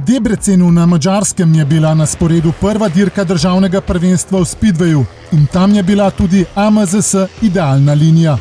Debrecenu na Madžarskem je bila na sporedu prva dirka državnega prvenstva v Speedwayu in tam je bila tudi AMZS idealna linija.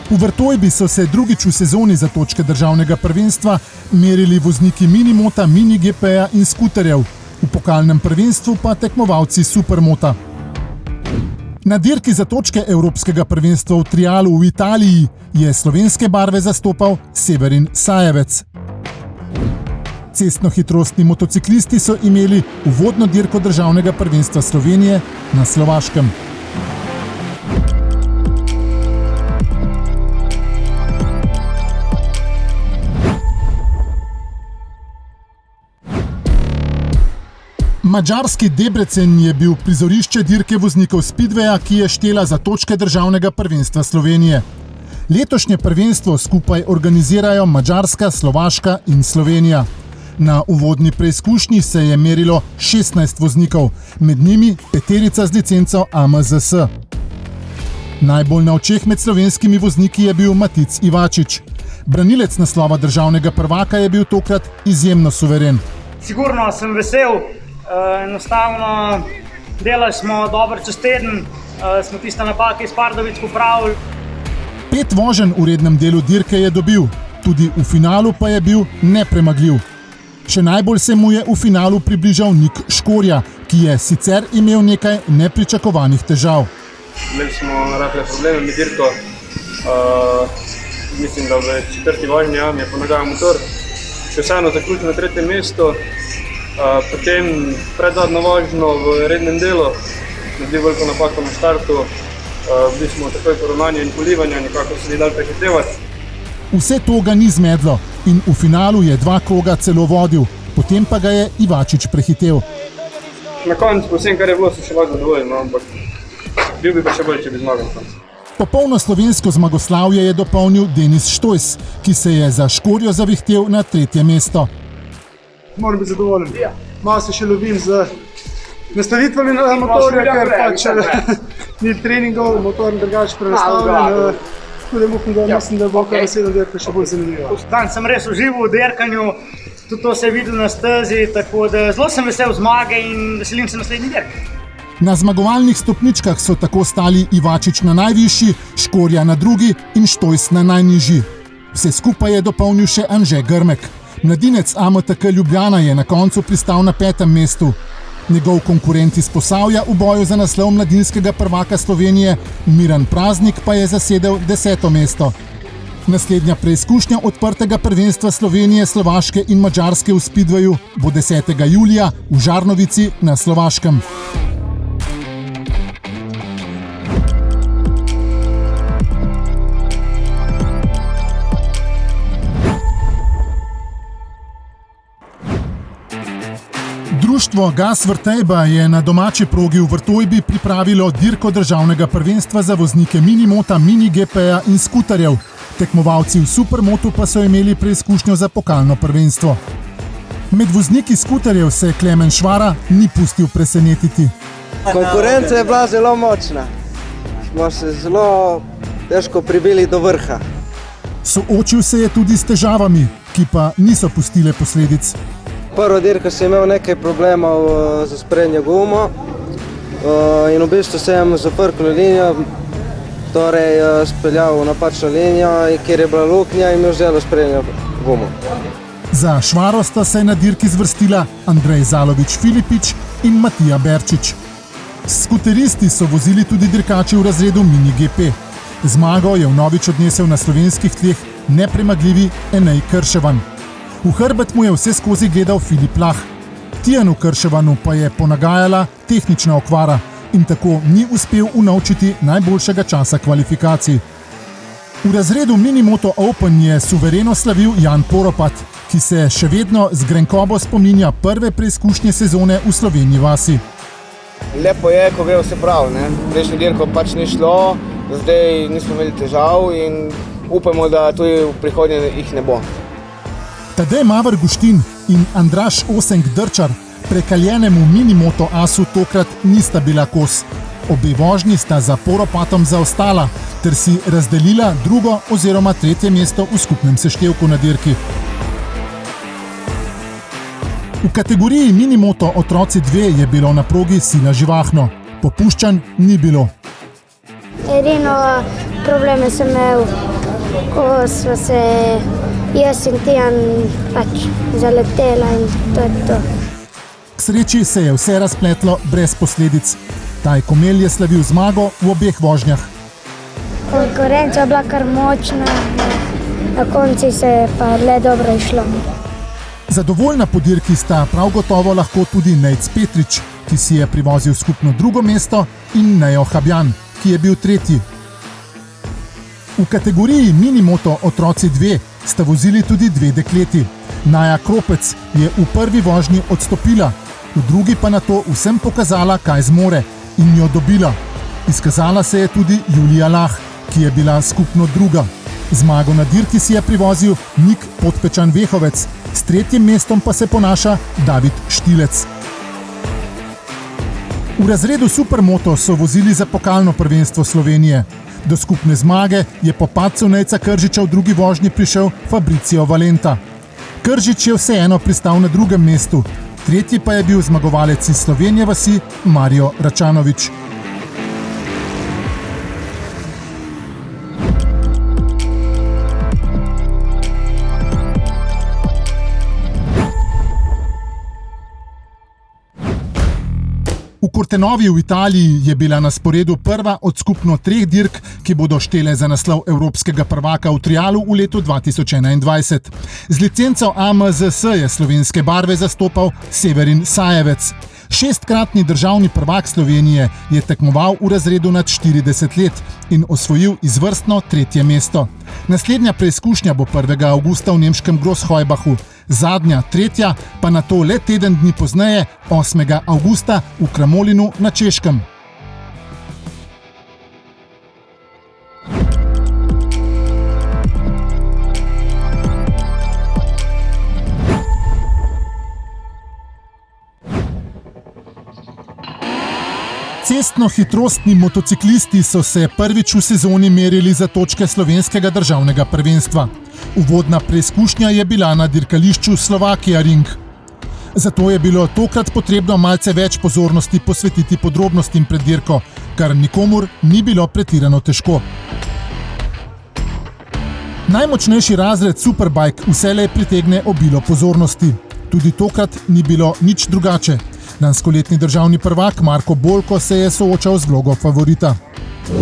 V Vrtojbi so se drugič v sezoni za točke državnega prvenstva merili vozniki minimota, mini-GP-ja in skuterjev, v pokalnem prvenstvu pa tekmovalci supermota. Na dirki za točke evropskega prvenstva v trialu v Italiji je slovenske barve zastopal Severin Sajevec. Cestnohitrostni motociklisti so imeli uvodno dirko državnega prvenstva Slovenije na Slovaškem. Madžarski Debrecen je bil prizorišče dirke voznikov Speedwaya, ki je štela za točke državnega prvenstva Slovenije. Letošnje prvenstvo skupaj organizirajo Madžarska, Slovaška in Slovenija. Na uvodni preizkušnji se je merilo 16 voznikov, med njimi 5 z licenco AMZS. Najbolj na očeh med slovenskimi vozniki je bil Matic Ivačič. Branilec naslova državnega prvaka je bil tokrat izjemno suveren. Sigurno sem vesel, enostavno delali smo dobro čez teden, smo tiste napake iz Pardovic popravili. 5 voženj v rednem delu dirke je dobil, tudi v finalu pa je bil nepremagljiv. Še najbolj se mu je v finalu približal Nik Škorja, ki je sicer imel nekaj nepričakovanih težav. Imeli smo rahle probleme med dirko. Mislim, da v 4. vožnji mi je ponagajal motor. Še vseeno zaključil na 3. mesto. Potem predzadnjo vožnjo v rednem delu, naredil veliko napako na štartu. Bili smo takoj poravnanja in polivanja, nekako se ni dal prehitevati. Vse to ga ni zmedlo in v finalu je 2 kroga celo vodil, potem pa ga je Ivačič prehitel. Na koncu, po vsem, kar je bilo, so še lahko zadovoljni, ampak bil bi pa še bolj, če bi zmagal na koncu. Popolno slovensko zmagoslavje je dopolnil Denis Štojs, ki se je za Škorjo zavihtel na 3. mesto. Moram biti zadovoljen. Malo se še lovim z nastavitvami na motorja, ker pač ni treningov, motor drugače prenastavljen. Mislim, da bo kar 7 dirka še bolj zanimivo. Dan sem res užival v dirkanju, tudi to se je videlo na stezi, tako da zelo sem vesel zmage in veselim se naslednji dirki. Na zmagovalnih stopničkah so tako stali Ivačič na najvišji, Škorja na drugi in Štojs na najnižji. Vse skupaj je dopolnil še Anže Grmek. Mladinec AMTK Ljubljana je na koncu pristal na 5. mestu. Njegov konkurent iz Posavja v boju za naslov mladinskega prvaka Slovenije, Miran Praznik, pa je zasedel 10. mesto. Naslednja preizkušnja odprtega prvenstva Slovenije, Slovaške in Madžarske v Speedwayu bo 10. julija v Žarnovici na Slovaškem. Društvo Gas Vrtejba je na domači progi v Vrtojbi pripravilo dirko državnega prvenstva za voznike minimota, mini-GP-ja in skuterjev. Tekmovalci v supermotu pa so imeli preizkušnjo za pokalno prvenstvo. Med vozniki skuterjev se Klemen Švara ni pustil presenetiti. Konkurenca je bila zelo močna. Smo se zelo težko pribili do vrha. Soočil se je tudi s težavami, ki pa niso pustile posledic. Prvo dirko sem imel nekaj problemov za sprednjo gumo in v bistvu sem zaprknil linijo, torej speljal napačno linijo, kjer je bila luknja in mi vzelo sprednjo gumo. Za Švaro sta se na dirki zvrstila Andrej Zalović-Filipič in Matija Berčič. Skuteristi so vozili tudi dirkači v razredu mini-GP. Zmago je vnovič odnesel na slovenskih tleh nepremagljivi Enej Krševan. V hrbet mu je vse skozi gledal Filip Lah. Tijanu Krševanu pa je ponagajala tehnična okvara in tako ni uspel unovčiti najboljšega časa kvalifikacij. V razredu Minimoto Open je suvereno slavil Jan Poropat, ki se še vedno z grenkobo spominja prve preizkušnje sezone v Slovenji vasi. Lepo je, ko gre vse prav. Prejšnjo dirko pač ni šlo, zdaj nismo imeli težav in upamo, da tudi v prihodnje jih ne bo. Tadej Mavr Guštin in Andraž Osenk Drčar prekaljenemu minimoto asu tokrat nista bila kos. Obe vožnji sta za Poropatom zaostala ter si razdelila 2. oziroma 3. mesto v skupnem seštevku na dirki. V kategoriji minimoto otroci 2 je bilo na progi sila živahno. Popuščanj ni bilo. Edino probleme sem imel, ko sva se jaz in Tijan pač zaletela in to je to. K sreči se je vse razpletlo brez posledic. Taj Komel je slavil zmago v obeh vožnjah. Konkurenca je bila kar močna, na konci se je pa le dobro išlo. Zadovoljna po dirki sta prav gotovo lahko tudi Nejc Petrič, ki si je privozil skupno drugo mesto, in Nejo Habjan, ki je bil tretji. V kategoriji minimoto otroci 2 sta vozili tudi 2 dekleti. Naja Kropec je v prvi vožnji odstopila, v drugi pa nato vsem pokazala, kaj zmore, in jo dobila. Izkazala se je tudi Julija Lah, ki je bila skupno druga. Zmago na dirki si je privozil Nik Podpečan-Vehovec, s tretjim mestom pa se ponaša David Štilec. V razredu Supermoto so vozili za pokalno prvenstvo Slovenije. Do skupne zmage je po padcu Nejca Kržiča v drugi vožnji prišel Fabricio Valenta. Kržič je vseeno pristal na drugem mestu, tretji pa je bil zmagovalec iz Slovenije vasi Mario Račanović. V Cortenovi v Italiji je bila na sporedu prva od skupno 3 dirk, ki bodo štele za naslov evropskega prvaka v trialu v letu 2021. Z licenco AMZS je slovenske barve zastopal Severin Sajevec. 6-kratni državni prvak Slovenije je tekmoval v razredu nad 40 let in osvojil izvrstno 3. mesto. Naslednja preizkušnja bo 1. avgusta v nemškem Großheubachu, zadnja, 3. pa nato le teden dni pozneje, 8. avgusta v Kramolinu na Češkem. Cestno-hitrostni motociklisti so se prvič v sezoni merili za točke slovenskega državnega prvenstva. Uvodna preizkušnja je bila na dirkališču Slovakia Ring. Zato je bilo tokrat potrebno malce več pozornosti posvetiti podrobnostim pred dirko, kar nikomur ni bilo pretirano težko. Najmočnejši razred Superbike vselej pritegne obilo pozornosti. Tudi tokrat ni bilo nič drugače. Lanskoletni državni prvak Marko Bolko se je soočal z vlogo favorita.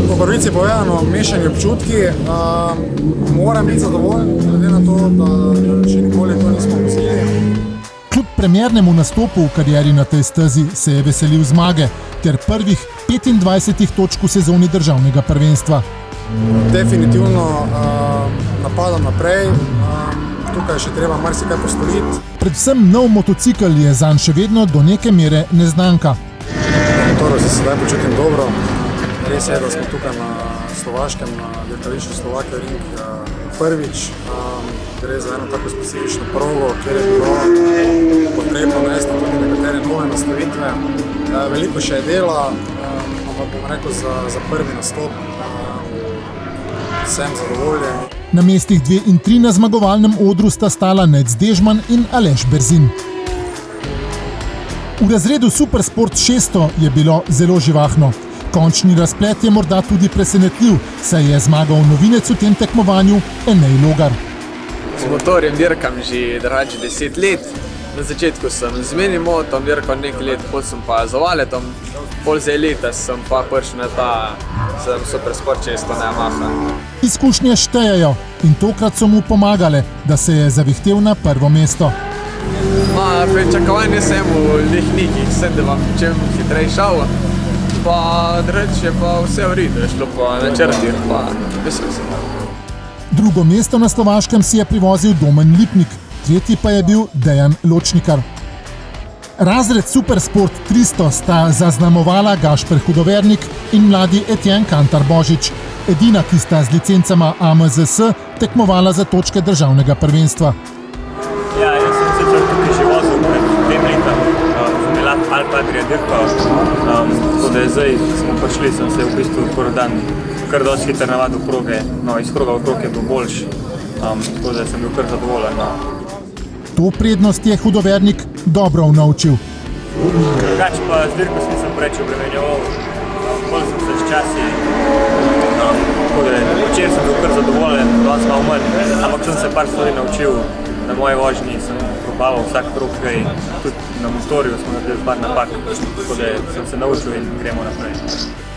Po prvici povedano, mešani občutki, moram biti zadovoljen, glede na to, da še nikoli to nismo vozili. Kljub premiernemu nastopu v karieri na tej stezi se je veselil zmage ter prvih 25 točk v sezoni državnega prvenstva. Definitivno napadam naprej, tukaj še treba marsikaj postoriti. Predvsem nov motocikel je zanj še vedno do neke mere neznanka. Motorju se sedaj počutim dobro. Res je, da smo tukaj na Slovaškem, na dirkališču Slovakia Ring prvič. Gre za eno tako specifično progo, kjer je bilo potrebno narediti tudi nekatere nove nastavitve. Veliko še je dela, ampak bom rekel za prvi nastop sem zadovoljen. Na mestih 2 in 3 na zmagovalnem odru sta stala Nejc Dežman in Aleš Berzin. V razredu Supersport 600 je bilo zelo živahno. Končni razplet je morda tudi presenetljiv, saj je zmagal novinec v tem tekmovanju Enej Logar. Z motorjem dirkam že 10 let. Na začetku sem z minimotom dirkal nekaj let, potem sem pa z ovaletom. Pol zdaj leta sem pa prišel na ta Supersport 600 na Yamaha. Izkušnje štejejo in tokrat so mu pomagale, da se je zavihtel na prvo mesto. Pričakovanje sem v nekih, sem da vam čem hitrej šel, pa drugače je pa vse v redu, je šlo po načrtih, pa vesel sem. Drugo mesto na Slovaškem si je privozil Domen Lipnik, tretji pa je bil Dejan Ločnikar. Razred Supersport 300 sta zaznamovala Gašper Hudovernik in mladi Etienne Kantar-Božič, edina, ki sta z licencama AMZS tekmovala za točke državnega prvenstva. Ja, jaz sem sicer tukaj že vozil pred 2 letom, v Milan Alpadrija dirkal, tako da zdaj smo prišli, sem se v bistvu kar dosti hitro navadil kroge, iz kroga v krog je bil boljši, tako da sem bil kar zadovoljen. To prednost je hudovernik dobro unovčil. Drugače pa z dirko nisem preveč obremenjeval, bolj sem se sčasi, tako da včeraj sem bil kar zadovoljen, danes malo manj, ampak sem se par stvari naučil na moji vožnji, sem probaval vsak krog kaj, tudi na motorju smo naredili par napak, tako da sem se naučil in gremo naprej.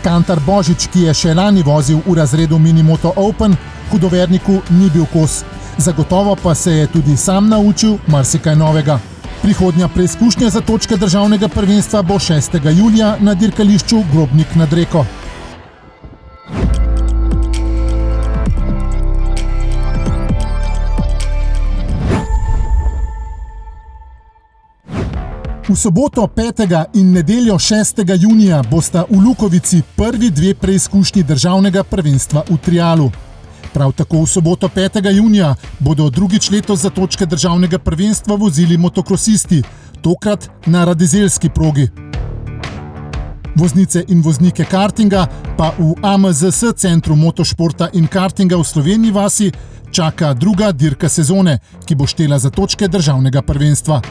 Kantar Božič, ki je še lani vozil v razredu Minimoto Open, hudoverniku ni bil kos. Zagotovo pa se je tudi sam naučil marsikaj novega. Prihodnja preizkušnja za točke državnega prvenstva bo 6. julija na dirkališču Grobnik nad Reko. V soboto 5. in nedeljo 6. junija bosta v Lukovici prvi dve preizkušnji državnega prvenstva v trialu. Prav tako v soboto 5. junija bodo drugič letos za točke državnega prvenstva vozili motokrosisti, tokrat na radezelski progi. Voznice in voznike kartinga pa v AMZS Centru motošporta in kartinga v Slovenji vasi čaka druga dirka sezone, ki bo štela za točke državnega prvenstva.